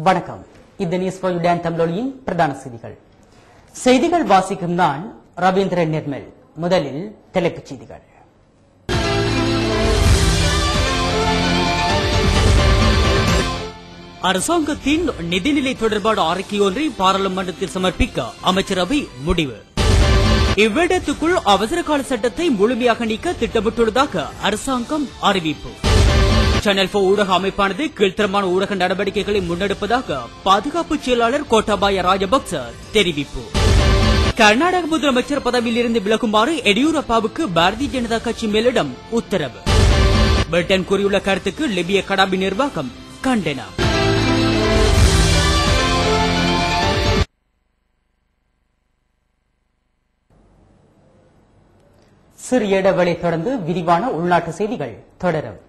வணக்கம். இது news for யுடன் தமிழொலியின் பிரதான செய்திகள். செய்திகள் வாசிக்கும் நான் ரவீந்திரன் நிர்மல். முதலில் தலைப்புச் செய்திகள். அரசாங்கத்தின் நிதிநிலை தொடர்பான அறிக்கை ஒன்றை பாராளுமன்றத்தில் சமர்ப்பிக்க அமைச்சரவை முடிவு. இவ்விடத்துக்குள் அவசர கால சட்டத்தை முழுமையாக நீக்க திட்டமிட்டுள்ளதாக அரசாங்கம் அறிவிப்பு. சேனல் 4 ஊடக அமைப்பானது கீழ்த்தரமான ஊடக நடவடிக்கைகளை முன்னெடுப்பதாக பாதுகாப்பு செயலாளர் கோட்டாபாய ராஜபக்ச தெரிவிப்பு. கர்நாடக முதலமைச்சர் பதவியில் இருந்து விலகுமாறு எடியூரப்பாவுக்கு பாரதிய ஜனதா கட்சி மேலிடம் உத்தரவு. பிரிட்டன் கூறியுள்ள கருத்துக்கு லிபிய கடாபி நிர்வாகம் கண்டனம். சிறிய இடைவெளி தொடர்ந்து விரிவான உள்நாட்டு செய்திகள் தொடரும்.